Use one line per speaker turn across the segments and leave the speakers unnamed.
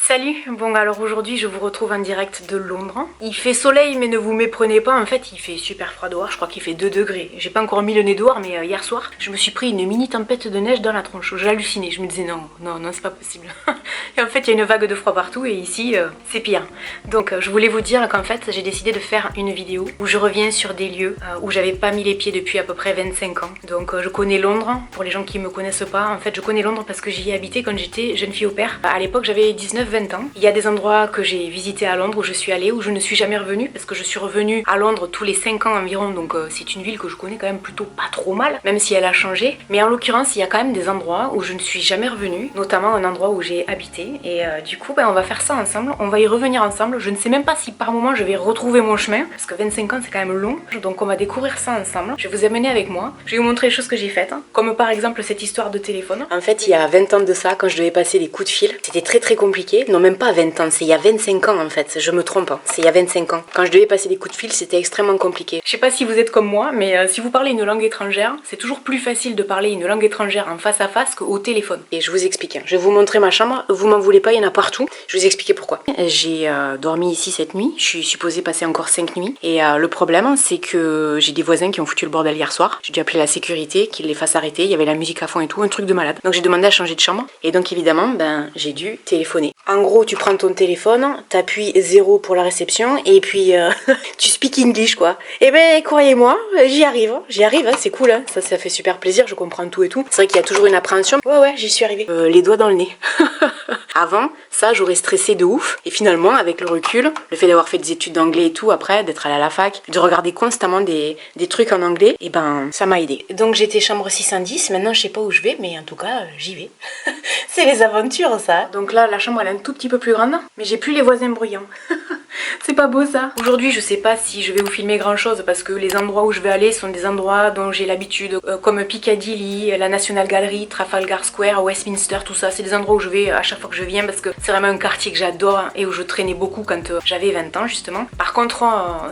Salut, bon alors aujourd'hui je vous retrouve en direct de Londres. Il fait soleil mais ne vous méprenez pas, en fait il fait super froid dehors, je crois qu'il fait 2 degrés. J'ai pas encore mis le nez dehors mais hier soir je me suis pris une mini tempête de neige dans la tronche. J'hallucinais, je me disais non c'est pas possible. Et en fait il y a une vague de froid partout et ici c'est pire. Donc je voulais vous dire qu'en fait j'ai décidé de faire une vidéo où je reviens sur des lieux où j'avais pas mis les pieds depuis à peu près 25 ans. Donc je connais Londres, pour les gens qui me connaissent pas, en fait je connais Londres parce que j'y ai habité quand j'étais jeune fille au père. À l'époque j'avais 19-20 ans. Il y a des endroits que j'ai visités à Londres où je suis allée, où je ne suis jamais revenue parce que je suis revenue à Londres tous les 5 ans environ, donc c'est une ville que je connais quand même plutôt pas trop mal, même si elle a changé. Mais en l'occurrence il y a quand même des endroits où je ne suis jamais revenue, notamment un endroit où j'ai habité et du coup on va faire ça ensemble, on va y revenir ensemble. Je ne sais même pas si par moment je vais retrouver mon chemin parce que 25 ans c'est quand même long, donc on va découvrir ça ensemble. Je vais vous amener avec moi, je vais vous montrer les choses que j'ai faites, comme par exemple cette histoire de téléphone. En fait il y a 20 ans de ça, quand je devais passer des coups de fil, c'était très compliqué. Non, même pas 20 ans, c'est il y a 25 ans en fait, je me trompe, hein. C'est il y a 25 ans. Quand je devais passer des coups de fil, c'était extrêmement compliqué. Je sais pas si vous êtes comme moi, mais si vous parlez une langue étrangère, c'est toujours plus facile de parler une langue étrangère en face à face qu'au téléphone. Et je vous explique, hein. Je vais vous montrer ma chambre, vous m'en voulez pas, il y en a partout. Je vais vous expliquer pourquoi. J'ai dormi ici cette nuit, je suis supposée passer encore 5 nuits. Et le problème, c'est que j'ai des voisins qui ont foutu le bordel hier soir. J'ai dû appeler la sécurité, qu'ils les fassent arrêter, il y avait la musique à fond et tout, un truc de malade. Donc j'ai demandé à changer de chambre. Et donc évidemment, j'ai dû téléphoner. En gros, tu prends ton téléphone, t'appuies 0 pour la réception et puis tu speak English quoi. Et croyez-moi, j'y arrive, hein, c'est cool, hein. Ça fait super plaisir, je comprends tout et tout. C'est vrai qu'il y a toujours une appréhension. Ouais, j'y suis arrivée. Les doigts dans le nez. Avant, ça j'aurais stressé de ouf. Et finalement, avec le recul, le fait d'avoir fait des études d'anglais et tout, après, d'être allée à la fac, de regarder constamment des trucs en anglais, et ça m'a aidé. Donc j'étais chambre 610, maintenant je sais pas où je vais, mais en tout cas, j'y vais. C'est les aventures ça. Donc là, la chambre elle est un tout petit peu plus grande, mais j'ai plus les voisins bruyants. C'est pas beau ça. Aujourd'hui je sais pas si je vais vous filmer grand chose parce que les endroits où je vais aller sont des endroits dont j'ai l'habitude, comme Piccadilly, la National Gallery, Trafalgar Square, Westminster, tout ça. C'est des endroits où je vais à chaque fois que je viens parce que c'est vraiment un quartier que j'adore et où je traînais beaucoup quand j'avais 20 ans justement. Par contre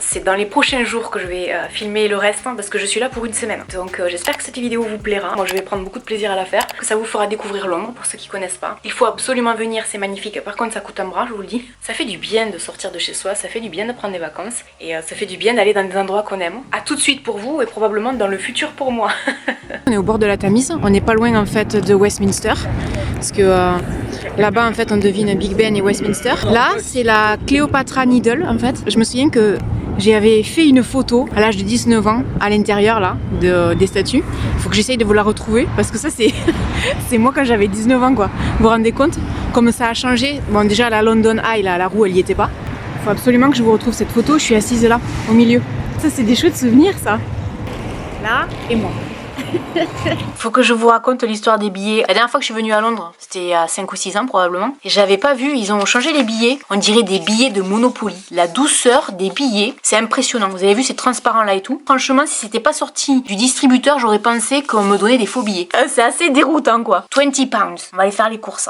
c'est dans les prochains jours que je vais filmer le reste parce que je suis là pour une semaine. Donc j'espère que cette vidéo vous plaira. Moi je vais prendre beaucoup de plaisir à la faire, que ça vous fera découvrir Londres pour ceux qui connaissent pas. Il faut absolument venir, c'est magnifique. Par contre ça coûte un bras, je vous le dis. Ça fait du bien de sortir de chez soi, ça fait du bien de prendre des vacances et ça fait du bien d'aller dans des endroits qu'on aime. A tout de suite pour vous et probablement dans le futur pour moi. On est au bord de la Tamise, on n'est pas loin en fait de Westminster parce que là-bas en fait on devine Big Ben et Westminster. Là c'est la Cleopatra Needle en fait. Je me souviens que j'avais fait une photo à l'âge de 19 ans à l'intérieur là des statues. Il faut que j'essaye de vous la retrouver parce que ça c'est c'est moi quand j'avais 19 ans quoi. Vous vous rendez compte comme ça a changé? Bon déjà la London Eye là, la roue elle y était pas. Faut absolument que je vous retrouve cette photo, je suis assise là, au milieu. Ça c'est des chouettes souvenirs ça. Là et moi. Faut que je vous raconte l'histoire des billets. La dernière fois que je suis venue à Londres, c'était il y a 5 ou 6 ans probablement. Et j'avais pas vu, ils ont changé les billets. On dirait des billets de Monopoly. La douceur des billets, c'est impressionnant. Vous avez vu, c'est transparent là et tout. Franchement, si c'était pas sorti du distributeur, j'aurais pensé qu'on me donnait des faux billets. C'est assez déroutant quoi. 20 pounds. On va aller faire les courses.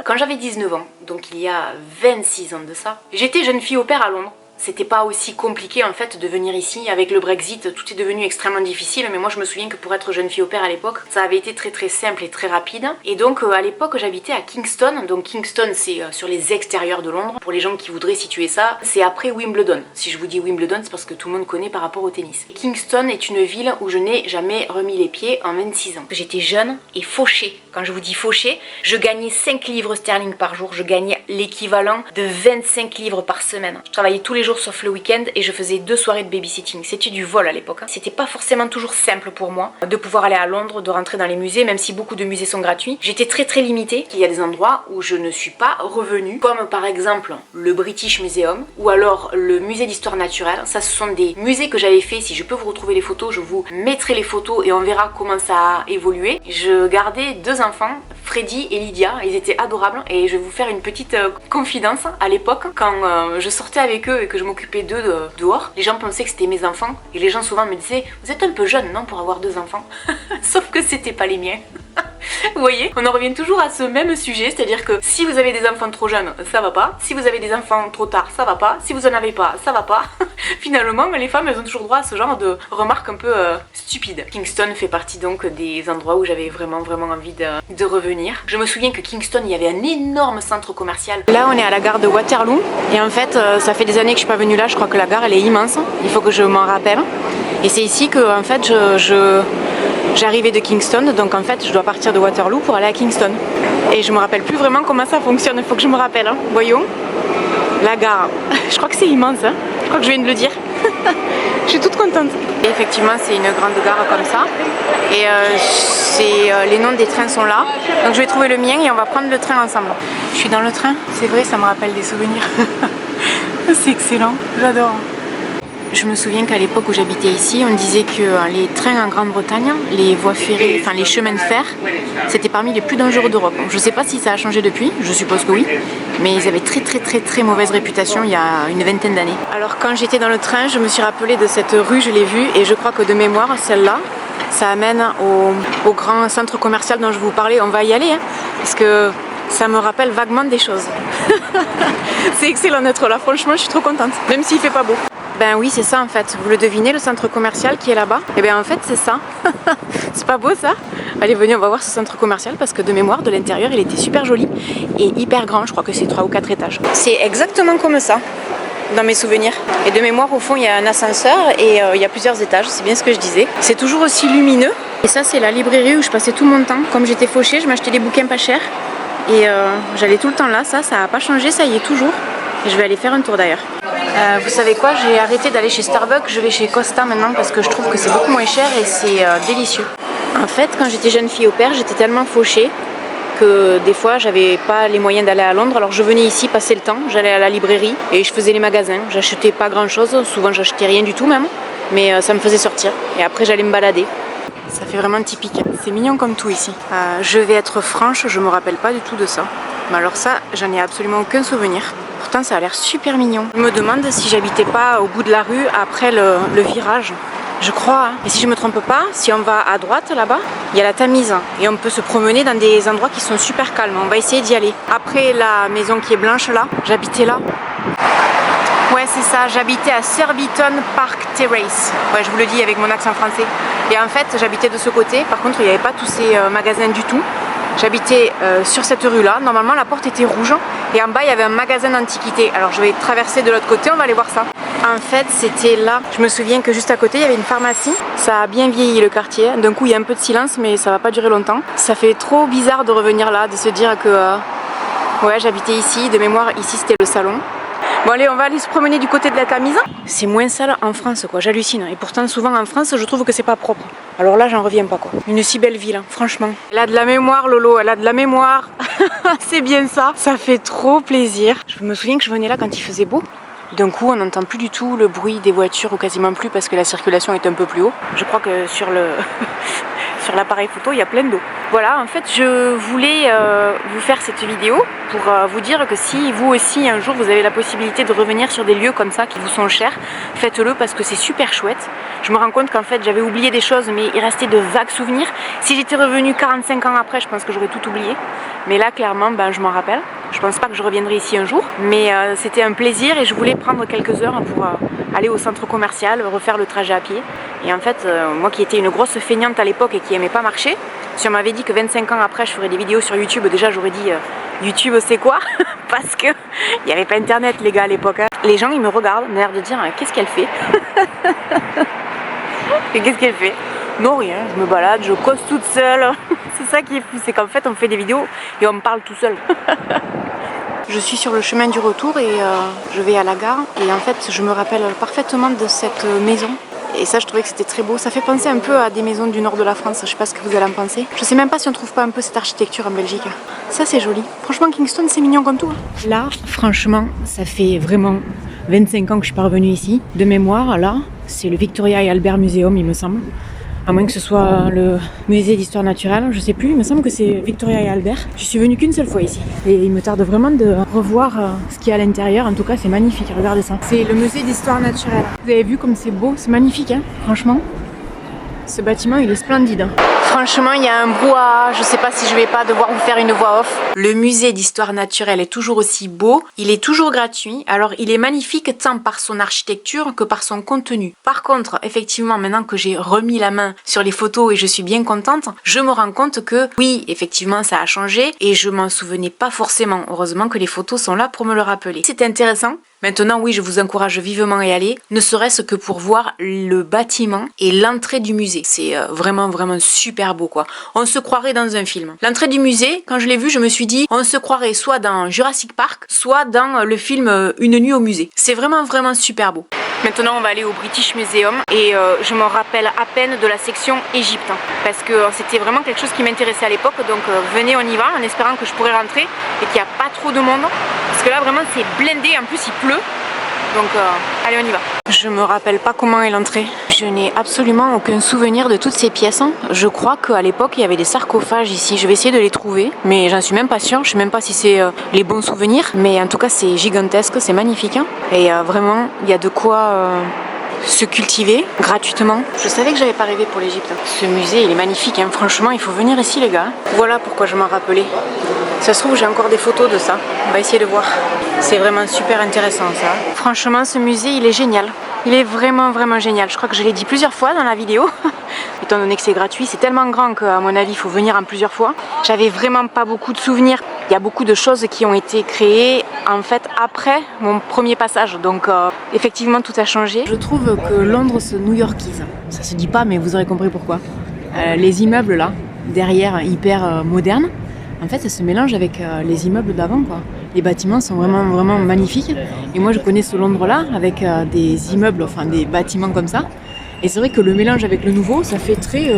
Quand j'avais 19 ans, donc il y a 26 ans de ça, j'étais jeune fille au père à Londres. C'était pas aussi compliqué en fait de venir ici. Avec le Brexit, tout est devenu extrêmement difficile, mais moi je me souviens que pour être jeune fille au père à l'époque, ça avait été très simple et très rapide. Et donc à l'époque j'habitais à Kingston. Donc Kingston c'est sur les extérieurs de Londres. Pour les gens qui voudraient situer ça, c'est après Wimbledon. Si je vous dis Wimbledon, c'est parce que tout le monde connaît par rapport au tennis. Kingston est une ville où je n'ai jamais remis les pieds en 26 ans. J'étais jeune et fauchée. Quand je vous dis fauchée, je gagnais 5 livres sterling par jour. Je gagnais l'équivalent de 25 livres par semaine. Je travaillais tous les jours sauf le week-end et je faisais 2 soirées de babysitting. C'était du vol à l'époque. C'était pas forcément toujours simple pour moi de pouvoir aller à Londres, de rentrer dans les musées, même si beaucoup de musées sont gratuits. J'étais très limitée. Il y a des endroits où je ne suis pas revenue, comme par exemple le British Museum ou alors le musée d'histoire naturelle. Ça ce sont des musées que j'avais fait. Si je peux vous retrouver les photos, je vous mettrai les photos et on verra comment ça a évolué. Je gardais 2 enfants, Freddy et Lydia. Ils étaient adorables et je vais vous faire une petite confidence. À l'époque, quand je sortais avec eux et que je m'occupais d'eux dehors, les gens pensaient que c'était mes enfants et les gens souvent me disaient: vous êtes un peu jeune non pour avoir 2 enfants? Sauf que c'était pas les miens. Vous voyez, on en revient toujours à ce même sujet, c'est-à-dire que si vous avez des enfants trop jeunes, ça va pas. Si vous avez des enfants trop tard, ça va pas. Si vous en avez pas, ça va pas. Finalement, les femmes, elles ont toujours droit à ce genre de remarques un peu stupides. Kingston fait partie donc des endroits où j'avais vraiment envie de revenir. Je me souviens que Kingston, il y avait un énorme centre commercial. Là, on est à la gare de Waterloo et en fait, ça fait des années que je suis pas venue là. Je crois que la gare, elle est immense. Il faut que je m'en rappelle. Et c'est ici que en fait, j'arrivais de Kingston, donc en fait je dois partir de Waterloo pour aller à Kingston. Et je me rappelle plus vraiment comment ça fonctionne, il faut que je me rappelle. Hein. Voyons, la gare, je crois que c'est immense, hein. Je crois que je viens de le dire. Je suis toute contente. Et effectivement c'est une grande gare comme ça. Et les noms des trains sont là. Donc je vais trouver le mien et on va prendre le train ensemble. Je suis dans le train, c'est vrai, ça me rappelle des souvenirs. C'est excellent, j'adore. Je me souviens qu'à l'époque où j'habitais ici, on disait que les trains en Grande-Bretagne, les voies ferrées, enfin les chemins de fer, c'était parmi les plus dangereux d'Europe. Je ne sais pas si ça a changé depuis, je suppose que oui, mais ils avaient très mauvaise réputation il y a une vingtaine d'années. Alors quand j'étais dans le train, je me suis rappelée de cette rue, je l'ai vue, et je crois que de mémoire, celle-là, ça amène au grand centre commercial dont je vous parlais. On va y aller, hein, parce que ça me rappelle vaguement des choses. C'est excellent d'être là, franchement, je suis trop contente, même s'il fait pas beau. Ben oui, c'est ça en fait. Vous le devinez, le centre commercial qui est là-bas? Et bien en fait, c'est ça. C'est pas beau ça? Allez, venez, on va voir ce centre commercial parce que de mémoire, de l'intérieur, il était super joli et hyper grand. Je crois que c'est 3 ou 4 étages. C'est exactement comme ça, dans mes souvenirs. Et de mémoire, au fond, il y a un ascenseur et il y a plusieurs étages. C'est bien ce que je disais. C'est toujours aussi lumineux. Et ça, c'est la librairie où je passais tout mon temps. Comme j'étais fauchée, je m'achetais des bouquins pas chers. Et j'allais tout le temps là. Ça n'a pas changé, ça y est toujours. Et je vais aller faire un tour d'ailleurs. Vous savez quoi, j'ai arrêté d'aller chez Starbucks, je vais chez Costa maintenant parce que je trouve que c'est beaucoup moins cher et c'est délicieux. En fait, quand j'étais jeune fille au père, j'étais tellement fauchée que des fois j'avais pas les moyens d'aller à Londres, alors je venais ici passer le temps, j'allais à la librairie et je faisais les magasins. J'achetais pas grand chose, souvent j'achetais rien du tout même, mais ça me faisait sortir et après j'allais me balader. Ça fait vraiment typique, c'est mignon comme tout ici. Je vais être franche, je me rappelle pas du tout de ça. Mais alors ça, j'en ai absolument aucun souvenir. Pourtant ça a l'air super mignon. Je me demande si j'habitais pas au bout de la rue après le virage. Je crois, hein. Et si je me trompe pas, si on va à droite là-bas, il y a la Tamise. Et on peut se promener dans des endroits qui sont super calmes. On va essayer d'y aller. Après la maison qui est blanche là, j'habitais là. Ouais c'est ça, j'habitais à Surbiton Park Terrace. Ouais, je vous le dis avec mon accent français. Et en fait j'habitais de ce côté. Par contre il n'y avait pas tous ces magasins du tout. J'habitais sur cette rue là, normalement la porte était rouge et en bas il y avait un magasin d'antiquités. Alors je vais traverser de l'autre côté, on va aller voir ça. En fait c'était là, je me souviens que juste à côté il y avait une pharmacie. Ça a bien vieilli le quartier, d'un coup il y a un peu de silence mais ça va pas durer longtemps. Ça fait trop bizarre de revenir là, de se dire que ouais j'habitais ici, de mémoire ici c'était le salon. Bon allez, on va aller se promener du côté de la Tamise. C'est moins sale en France quoi, j'hallucine. Et pourtant souvent en France je trouve que c'est pas propre. Alors là j'en reviens pas quoi. Une si belle ville, hein, franchement. Elle a de la mémoire Lolo, elle a de la mémoire. C'est bien ça. Ça fait trop plaisir. Je me souviens que je venais là quand il faisait beau. D'un coup on n'entend plus du tout le bruit des voitures ou quasiment plus parce que la circulation est un peu plus haut. Je crois que sur l'appareil photo il y a plein d'eau. Voilà, en fait je voulais vous faire cette vidéo pour vous dire que si vous aussi un jour vous avez la possibilité de revenir sur des lieux comme ça qui vous sont chers, faites-le parce que c'est super chouette. Je me rends compte qu'en fait j'avais oublié des choses mais il restait de vagues souvenirs. Si j'étais revenue 45 ans après, je pense que j'aurais tout oublié. Mais là clairement ben, je m'en rappelle. Je pense pas que je reviendrai ici un jour, mais c'était un plaisir et je voulais prendre quelques heures pour aller au centre commercial, refaire le trajet à pied. Et en fait, moi qui étais une grosse feignante à l'époque et qui aimait pas marcher, si on m'avait dit que 25 ans après je ferais des vidéos sur YouTube, déjà j'aurais dit YouTube c'est quoi? Parce que il n'y avait pas internet les gars à l'époque. Hein. Les gens ils me regardent, ont l'air de dire qu'est-ce qu'elle fait? Et qu'est-ce qu'elle fait? Non rien, je me balade, je cause toute seule. C'est ça qui est fou, c'est qu'en fait on fait des vidéos et on me parle tout seul. Je suis sur le chemin du retour et je vais à la gare et en fait je me rappelle parfaitement de cette maison. Et ça je trouvais que c'était très beau, ça fait penser un peu à des maisons du nord de la France, je sais pas ce que vous allez en penser. Je sais même pas si on trouve pas un peu cette architecture en Belgique. Ça c'est joli, franchement Kingston c'est mignon comme tout. Hein. Là franchement ça fait vraiment 25 ans que je suis pas revenue ici. De mémoire là c'est le Victoria et Albert Museum il me semble. À moins que ce soit le musée d'histoire naturelle, je sais plus, il me semble que c'est Victoria et Albert. Je suis venue qu'une seule fois ici. Et il me tarde vraiment de revoir ce qu'il y a à l'intérieur. En tout cas, c'est magnifique, regardez ça. C'est le musée d'histoire naturelle. Vous avez vu comme c'est beau, c'est magnifique, hein, franchement. Ce bâtiment, il est splendide. Franchement, il y a un brouhaha, je sais pas si je vais pas devoir vous faire une voix off. Le musée d'histoire naturelle est toujours aussi beau, il est toujours gratuit, alors il est magnifique tant par son architecture que par son contenu. Par contre, effectivement, maintenant que j'ai remis la main sur les photos et je suis bien contente, je me rends compte que oui, effectivement, ça a changé et je m'en souvenais pas forcément. Heureusement que les photos sont là pour me le rappeler. C'est intéressant. Maintenant, oui, je vous encourage vivement à y aller, ne serait-ce que pour voir le bâtiment et l'entrée du musée. C'est vraiment super beau, quoi. On se croirait dans un film. L'entrée du musée, quand je l'ai vue, je me suis dit, on se croirait soit dans Jurassic Park, soit dans le film Une nuit au musée. C'est vraiment super beau. Maintenant, on va aller au British Museum et je me rappelle à peine de la section Égypte, hein, parce que c'était vraiment quelque chose qui m'intéressait à l'époque. Donc venez, on y va, en espérant que je pourrai rentrer et qu'il n'y a pas trop de monde. Parce que là, vraiment, c'est blindé. En plus, il pleut. Donc, allez, on y va. Je me rappelle pas comment est l'entrée. Je n'ai absolument aucun souvenir de toutes ces pièces. Je crois qu'à l'époque, il y avait des sarcophages ici. Je vais essayer de les trouver, mais j'en suis même pas sûre. Je sais même pas si c'est les bons souvenirs. Mais en tout cas, c'est gigantesque, c'est magnifique. Et vraiment, il y a de quoi se cultiver gratuitement. Je savais que j'avais pas rêvé pour l'Égypte. Ce musée, il est magnifique. Franchement, il faut venir ici, les gars. Voilà pourquoi je m'en rappelais. Ça se trouve, j'ai encore des photos de ça. On va essayer de voir. C'est vraiment super intéressant, ça. Franchement, ce musée, il est génial. Il est vraiment génial. Je crois que je l'ai dit plusieurs fois dans la vidéo. Étant donné que c'est gratuit, c'est tellement grand qu'à mon avis, il faut venir en plusieurs fois. J'avais vraiment pas beaucoup de souvenirs. Il y a beaucoup de choses qui ont été créées, en fait, après mon premier passage. Donc, effectivement, tout a changé. Je trouve que Londres se new-yorkise. Ça se dit pas, mais vous aurez compris pourquoi. Les immeubles, là, derrière, hyper modernes. En fait, ça se mélange avec les immeubles d'avant, quoi. Les bâtiments sont vraiment magnifiques. Et moi, je connais ce Londres-là avec des immeubles, enfin des bâtiments comme ça. Et c'est vrai que le mélange avec le nouveau, ça fait très...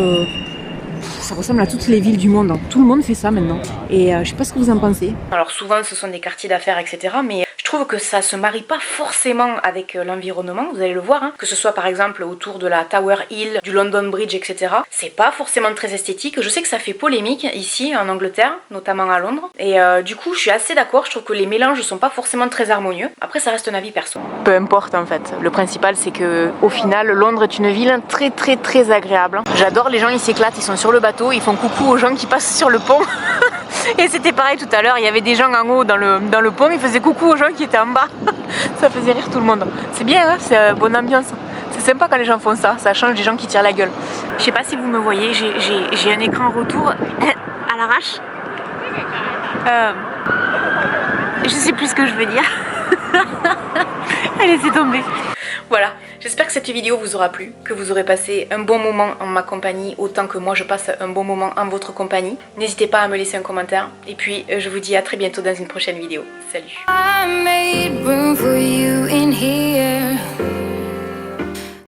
ça ressemble à toutes les villes du monde. Tout le monde fait ça maintenant. Et je sais pas ce que vous en pensez. Alors souvent, ce sont des quartiers d'affaires, etc. Mais je trouve que ça se marie pas forcément avec l'environnement. Vous allez le voir, hein. Que ce soit par exemple autour de la Tower Hill, du London Bridge, etc. C'est pas forcément très esthétique. Je sais que ça fait polémique ici en Angleterre, notamment à Londres. Et du coup, je suis assez d'accord. Je trouve que les mélanges sont pas forcément très harmonieux. Après, ça reste un avis perso. Peu importe en fait. Le principal, c'est que au final, Londres est une ville très agréable. J'adore, les gens ils s'éclatent, ils sont sur le bateau, ils font coucou aux gens qui passent sur le pont. Et c'était pareil tout à l'heure, il y avait des gens en haut dans le pont, ils faisaient coucou aux gens qui étaient en bas. Ça faisait rire tout le monde. C'est bien, hein, c'est bonne ambiance. C'est sympa quand les gens font ça, ça change des gens qui tirent la gueule. Je sais pas si vous me voyez, j'ai un écran retour à l'arrache. Je sais plus ce que je veux dire. Allez, laissez tomber. Voilà, j'espère que cette vidéo vous aura plu, que vous aurez passé un bon moment en ma compagnie, autant que moi je passe un bon moment en votre compagnie. N'hésitez pas à me laisser un commentaire, et puis je vous dis à très bientôt dans une prochaine vidéo. Salut!